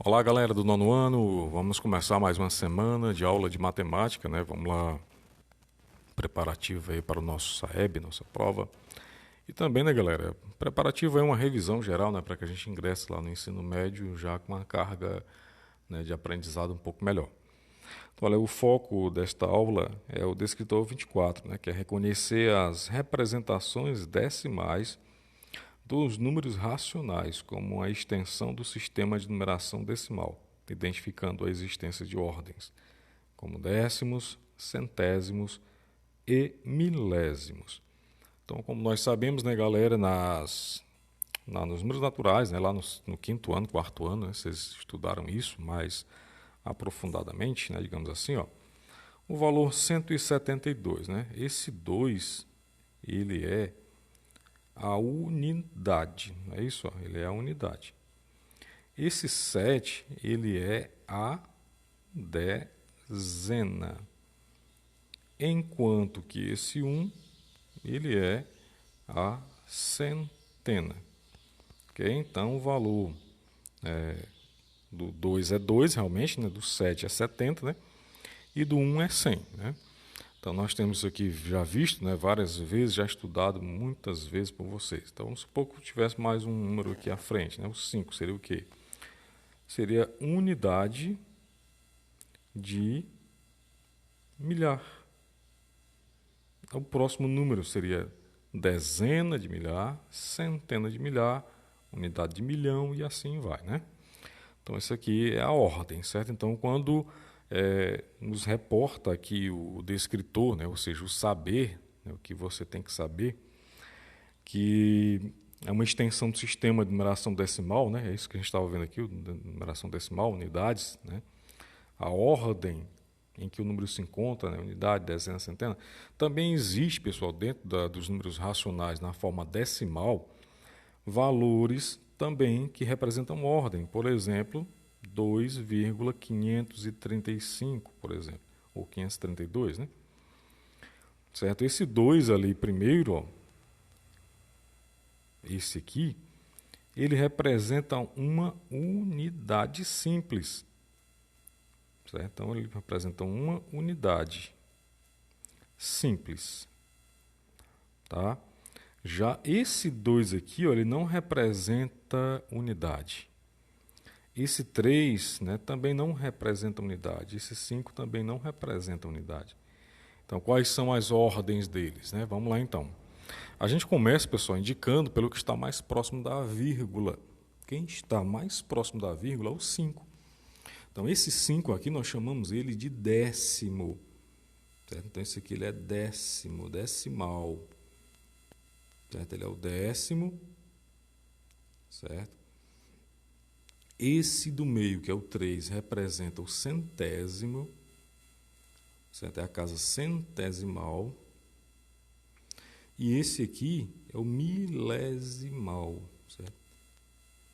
Olá, galera do nono ano. Vamos começar mais uma semana de aula de matemática, né? Vamos lá, preparativo aí para o nosso SAEB, nossa prova. E também, né, galera, preparativo é uma revisão geral, né, para que a gente ingresse lá no ensino médio já com uma carga, né, de aprendizado um pouco melhor. Então, olha, o foco desta aula é o descritor 24, né, que é reconhecer as representações decimais dos números racionais como a extensão do sistema de numeração decimal, identificando a existência de ordens, como décimos, centésimos e milésimos. Então, como nós sabemos, né, galera, nos números naturais, né, lá no quinto ano, quarto ano, né, vocês estudaram isso mais aprofundadamente, né, digamos assim, ó, o valor 172, né, esse 2, ele é a unidade, não é isso? Ó, ele é a unidade. Esse 7, ele é a dezena, enquanto que esse 1, ele é a centena. Okay? Então, o valor do 2 é 2, realmente, né? Do 7 é 70, né? E do 1 é 100, né? Então, nós temos aqui já visto, né, várias vezes, já estudado muitas vezes por vocês. Então, vamos supor que eu tivesse mais um número aqui à frente, né? O 5 seria o quê? Seria unidade de milhar. O próximo número seria dezena de milhar, centena de milhar, unidade de milhão e assim vai, né? Então, isso aqui é a ordem, certo? Então, quando nos reporta aqui o descritor, né, ou seja, o saber, né, o que você tem que saber, que é uma extensão do sistema de numeração decimal, né, é isso que a gente estava vendo aqui, numeração decimal, unidades, né, a ordem em que o número se encontra, né, unidade, dezena, centena. Também existe, pessoal, dentro dos números racionais na forma decimal, valores também que representam ordem, por exemplo, 2,535, por exemplo, ou 532, né? Certo? Esse 2 ali primeiro, ó, esse aqui, ele representa uma unidade simples. Certo? Então, ele representa uma unidade simples. Tá? Já esse 2 aqui, ó, ele não representa unidade. Esse 3, né, também não representa unidade. Esse 5 também não representa unidade. Então, quais são as ordens deles? Né? Vamos lá, então. A gente começa, pessoal, indicando pelo que está mais próximo da vírgula. Quem está mais próximo da vírgula é o 5. Então, esse 5 aqui, nós chamamos ele de décimo. Certo? Então, esse aqui ele é décimo, decimal. Certo? Ele é o décimo. Certo? Esse do meio, que é o 3, representa o centésimo, certo? É a casa centesimal. E esse aqui é o milesimal, certo?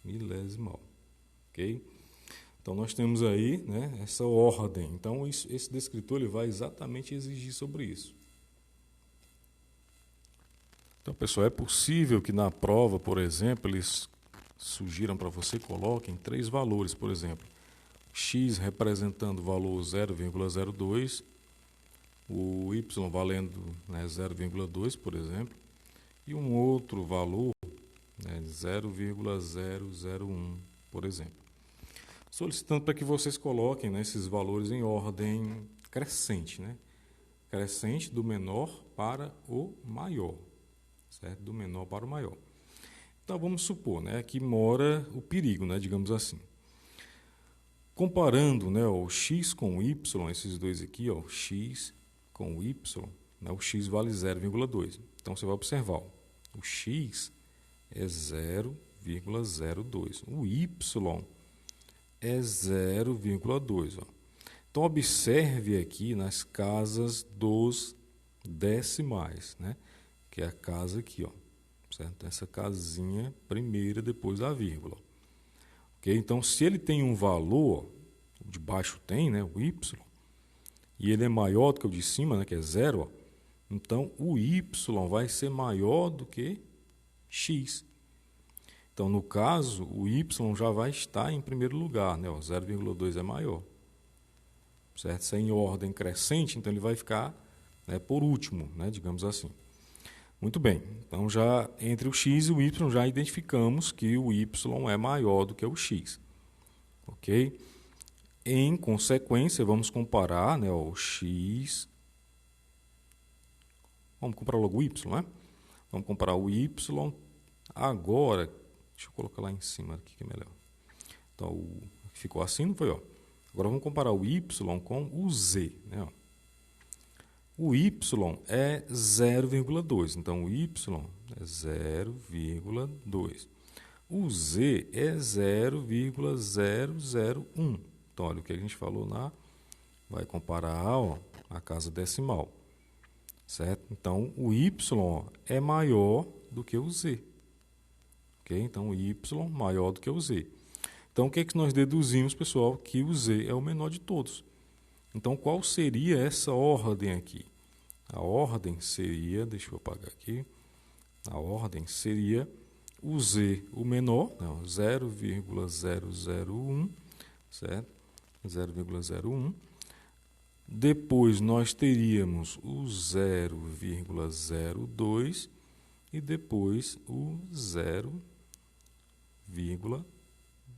Milesimal, ok? Então, nós temos aí, né, essa ordem. Então, esse descritor ele vai exatamente exigir sobre isso. Então, pessoal, é possível que na prova, por exemplo, eles sugiram para você, coloquem 3 valores, por exemplo, x representando o valor 0,02, o y valendo, né, 0,2, por exemplo, e um outro valor, né, 0,001, por exemplo. Solicitando para que vocês coloquem, né, esses valores em ordem crescente, né? Crescente do menor para o maior, certo? Do menor para o maior. Então, vamos supor, né, que mora o perigo, né, digamos assim. Comparando, né, o x com o y, esses dois aqui, ó, x com o y, né, o x vale 0,2. Então, você vai observar, ó, o x é 0,02. O y é 0,2. Então, observe aqui nas casas dos decimais, né, que é a casa aqui, ó. Certo? Essa casinha primeira depois da vírgula. Okay? Então, se ele tem um valor, o de baixo tem, né, o y, e ele é maior do que o de cima, né, que é 0, ó, então o y vai ser maior do que x. Então, no caso, o y já vai estar em primeiro lugar, né? 0,2 é maior. Certo? Se é em ordem crescente, então ele vai ficar, né, por último, né, digamos assim. Muito bem, então já entre o x e o y já identificamos que o y é maior do que o x. Ok? Em consequência, vamos comparar, né, o x. Vamos comparar logo o y, né? Vamos comparar o y agora. Deixa eu colocar lá em cima aqui que é melhor. Então, ficou assim, não foi? Ó. Agora vamos comparar o y com o z. Né? O y é 0,2. Então, o y é 0,2. O z é 0,001. Então, olha o que a gente falou lá. Vai comparar, ó, a casa decimal. Certo? Então, o y é maior do que o z. Okay? Então, o y maior do que o z. Então, o que é que nós deduzimos, pessoal? Que o z é o menor de todos. Então, qual seria essa ordem aqui? A ordem seria, deixa eu apagar aqui, a ordem seria o z, o menor, 0,001, certo? 0,01. Depois nós teríamos o 0,02 e depois o 0,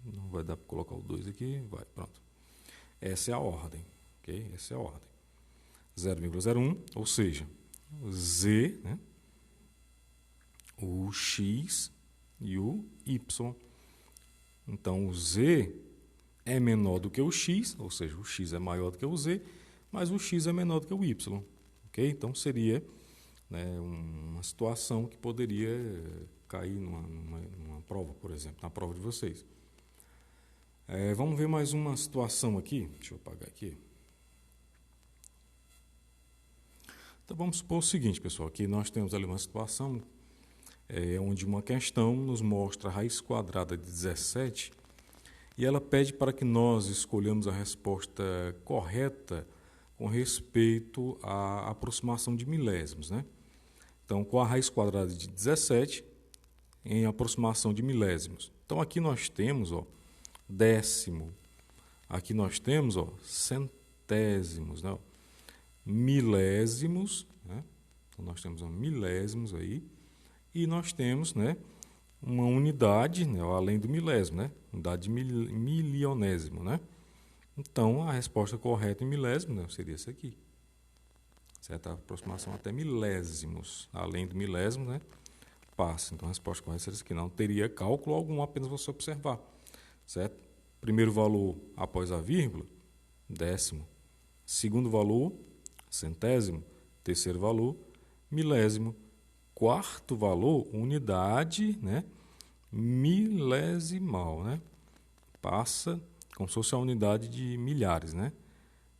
não vai dar para colocar o 2 aqui, vai, pronto. Essa é a ordem, ok? Essa é a ordem. 0,01, ou seja, o z, né? O x e o y. Então, o z é menor do que o x, ou seja, o x é maior do que o z, mas o x é menor do que o y. Ok? Então, seria, né, uma situação que poderia cair numa prova, por exemplo, na prova de vocês. Vamos ver mais uma situação aqui. Deixa eu apagar aqui. Então, vamos supor o seguinte, pessoal, que nós temos ali uma situação onde uma questão nos mostra a raiz quadrada de 17 e ela pede para que nós escolhamos a resposta correta com respeito à aproximação de milésimos, né? Então, com a raiz quadrada de 17 em aproximação de milésimos. Então, aqui nós temos, ó, décimo. Aqui nós temos, ó, centésimos, né? Milésimos, né? Então, nós temos milésimos aí. E nós temos, né, uma unidade, né, além do milésimo, né? Unidade de milionésimo, né? Então, a resposta correta em milésimo, né, seria essa aqui. Certo? A aproximação até milésimos. Além do milésimo, né, passa. Então, a resposta correta seria essa aqui. Não teria cálculo algum, apenas você observar. Certo? Primeiro valor após a vírgula, décimo. Segundo valor, centésimo. Terceiro valor, milésimo. Quarto valor, unidade, né, milesimal, né? Passa como se fosse a unidade de milhares, né?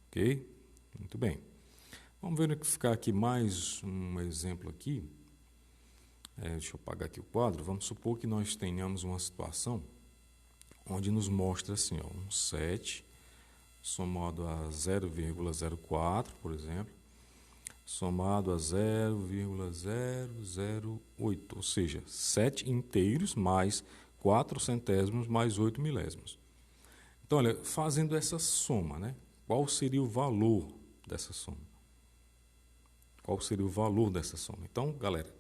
Ok? Muito bem. Vamos verificar aqui mais um exemplo aqui. Deixa eu apagar aqui o quadro. Vamos supor que nós tenhamos uma situação onde nos mostra assim, ó, um 7 somado a 0,04, por exemplo, somado a 0,008, ou seja, 7 inteiros mais 4 centésimos mais 8 milésimos. Então, olha, fazendo essa soma, né? Qual seria o valor dessa soma? Qual seria o valor dessa soma? Então, galera,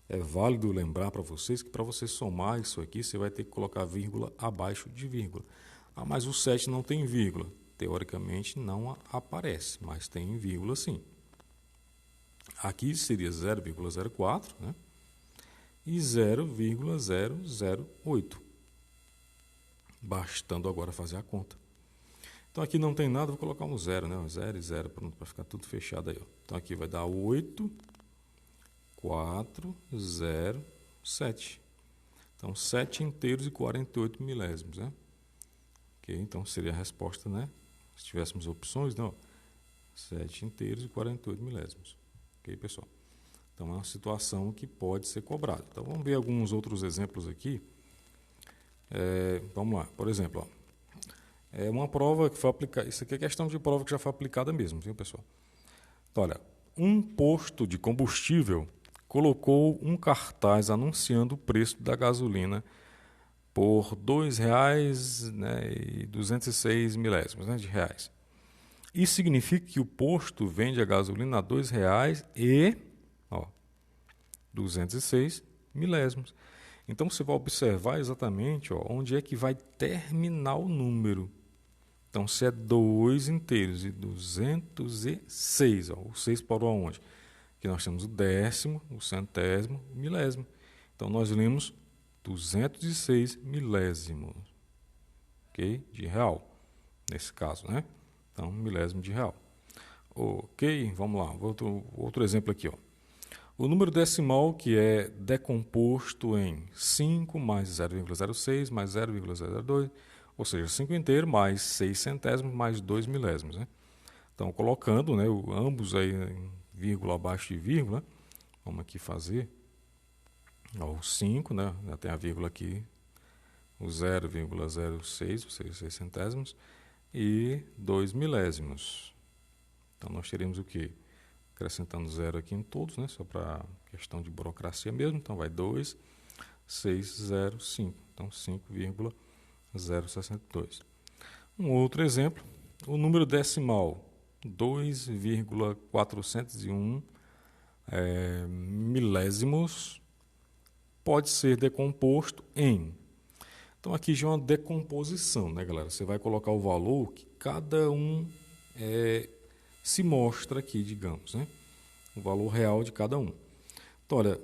é válido lembrar para vocês que para você somar isso aqui, você vai ter que colocar vírgula abaixo de vírgula. Ah, mas o 7 não tem vírgula. Teoricamente não aparece, mas tem vírgula sim. Aqui seria 0,04, né? E 0,008. Bastando agora fazer a conta. Então aqui não tem nada, vou colocar um 0, né? Um 0 e 0, pronto, para ficar tudo fechado aí. Ó. Então aqui vai dar 8, 4, 0, 7. Então 7 inteiros e 48 milésimos, né? Ok, então seria a resposta, né? Se tivéssemos opções, não. 7 inteiros e 48 milésimos. Ok, pessoal? Então é uma situação que pode ser cobrada. Então vamos ver alguns outros exemplos aqui. Vamos lá, por exemplo, ó. Uma prova que foi aplicada. Isso aqui é questão de prova que já foi aplicada mesmo, viu, pessoal? Então, olha, um posto de combustível colocou um cartaz anunciando o preço da gasolina por R$2,00, né, e 206 milésimos, né, de reais. Isso significa que o posto vende a gasolina a R$2,00 e 206 milésimos. Então você vai observar exatamente onde é que vai terminar o número. Então se é 2 inteiros e 206, o 6 parou aonde? Aqui nós temos o décimo, o centésimo, o milésimo. Então nós lemos 206 milésimos, ok? De real, nesse caso, né? Então, milésimo de real. Ok, vamos lá, outro exemplo aqui, ó. O número decimal que é decomposto em 5 mais 0,06 mais 0,002, ou seja, 5 inteiro mais 6 centésimos mais 2 milésimos, né? Então, colocando, né, ambos aí em vírgula abaixo de vírgula, vamos aqui fazer o 5, né, já tem a vírgula aqui, o 0,06, ou seja, 6 centésimos, e 2 milésimos. Então, nós teremos o quê? Acrescentando zero aqui em todos, né? Só para questão de burocracia mesmo. Então, vai 2, 6, 0, 5. Então, 5,062. Um outro exemplo, o número decimal 2,401 milésimos pode ser decomposto em... Então, aqui já é uma decomposição, né, galera? Você vai colocar o valor que cada um se mostra aqui, digamos, né? O valor real de cada um. Então, olha,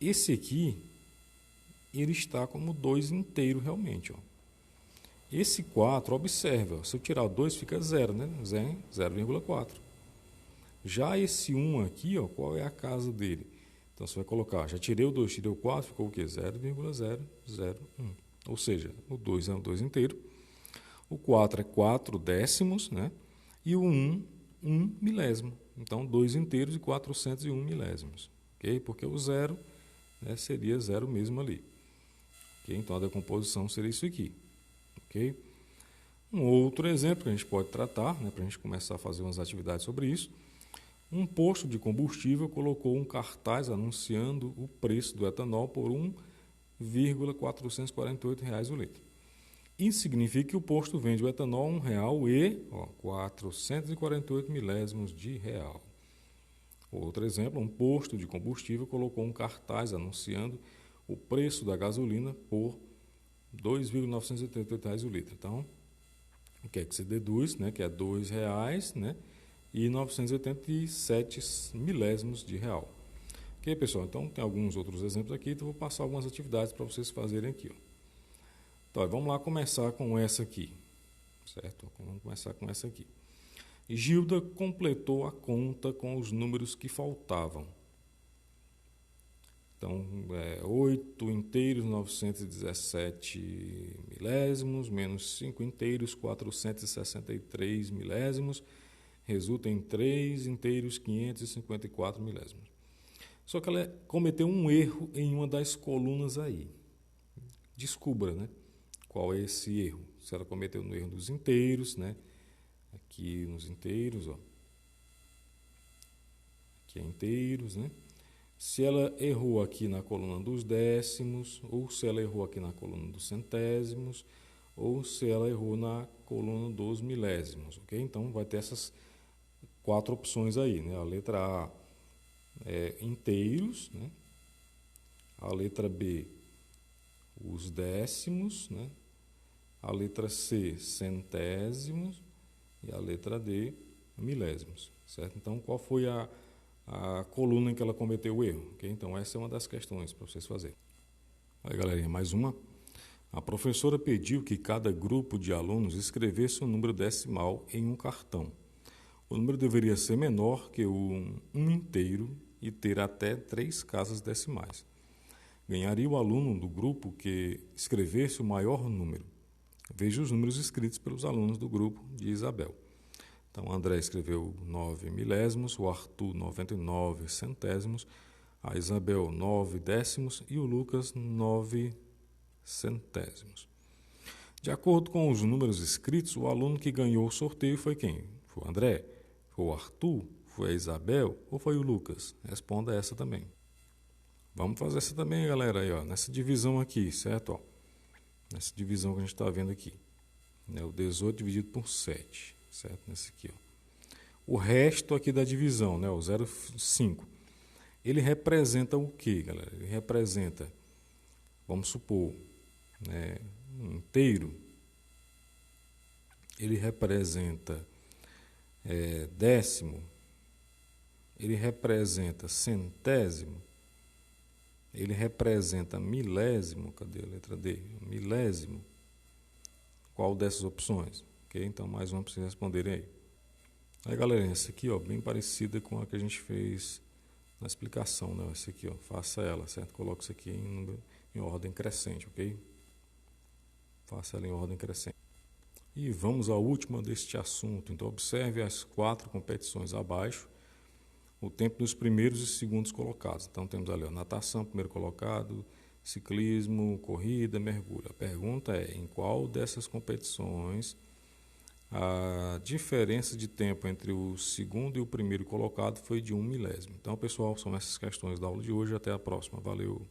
esse aqui, ele está como 2 inteiro realmente, ó. Esse 4, observa, se eu tirar o 2 fica 0, né? 0,4. Já esse 1 aqui, ó, qual é a casa dele? Então, você vai colocar, já tirei o 2, tirei o 4, ficou o quê? 0,001. Ou seja, o 2 é um 2 inteiro, o 4 é 4 décimos, né? E o 1, 1 milésimo. Então, 2 inteiros e 401 milésimos. Okay? Porque o 0, né, seria 0 mesmo ali. Okay? Então, a decomposição seria isso aqui. Okay? Um outro exemplo que a gente pode tratar, né, para a gente começar a fazer umas atividades sobre isso. Um posto de combustível colocou um cartaz anunciando o preço do etanol por R$1,448 o litro. Isso significa que o posto vende o etanol a R$1,00 e 448 milésimos de real. Outro exemplo, um posto de combustível colocou um cartaz anunciando o preço da gasolina por R$2,988 o litro. Então, o que é que se deduz? Né? Que é R$2,00, né? E 987 milésimos de real. Ok, pessoal? Então, tem alguns outros exemplos aqui, então vou passar algumas atividades para vocês fazerem aqui, ó. Então, vamos lá começar com essa aqui, certo? Vamos começar com essa aqui. Gilda completou a conta com os números que faltavam. Então, 8 inteiros, 917 milésimos, menos 5 inteiros, 463 milésimos, resulta em 3 inteiros, 554 milésimos. Só que ela cometeu um erro em uma das colunas aí. Descubra, né? Qual é esse erro? Se ela cometeu no erro dos inteiros, né? Aqui nos inteiros, ó. Aqui é inteiros, né? Se ela errou aqui na coluna dos décimos, ou se ela errou aqui na coluna dos centésimos, ou se ela errou na coluna dos milésimos, ok? Então, vai ter essas 4 opções aí, né? A letra A é inteiros, né? A letra B, os décimos, né? A letra C, centésimos, e a letra D, milésimos, certo? Então, qual foi a coluna em que ela cometeu o erro? Okay? Então, essa é uma das questões para vocês fazerem. Aí, galerinha, mais uma. A professora pediu que cada grupo de alunos escrevesse um número decimal em um cartão. O número deveria ser menor que um inteiro e ter até 3 casas decimais. Ganharia o aluno do grupo que escrevesse o maior número. Veja os números escritos pelos alunos do grupo de Isabel. Então, o André escreveu 9 milésimos, o Arthur 99 centésimos, a Isabel 9 décimos e o Lucas 9 centésimos. De acordo com os números escritos, o aluno que ganhou o sorteio foi quem? Foi o André? Foi o Arthur? Foi a Isabel? Ou foi o Lucas? Responda essa também. Vamos fazer essa também, galera, aí, ó, nessa divisão aqui, certo? Ó. nessa divisão que a gente está vendo aqui. Né? O 18 dividido por 7, certo? Nesse aqui, ó. O resto aqui da divisão, né? O 0,5. Ele representa o que, galera? Ele representa, vamos supor, né, um inteiro. Ele representa décimo. Ele representa centésimo. Ele representa milésimo. Cadê a letra D? Milésimo. Qual dessas opções? Ok? Então, mais uma para vocês responderem aí. Aí, galera, essa aqui, ó, bem parecida com a que a gente fez na explicação, né? Essa aqui, ó, faça ela, certo? Coloque isso aqui em ordem crescente, ok? Faça ela em ordem crescente. E vamos à última deste assunto. Então, observe as 4 competições abaixo, o tempo dos primeiros e segundos colocados. Então, temos ali, ó, natação, primeiro colocado, ciclismo, corrida, mergulho. A pergunta é, em qual dessas competições a diferença de tempo entre o segundo e o primeiro colocado foi de 1 milésimo. Então, pessoal, são essas questões da aula de hoje. Até a próxima. Valeu!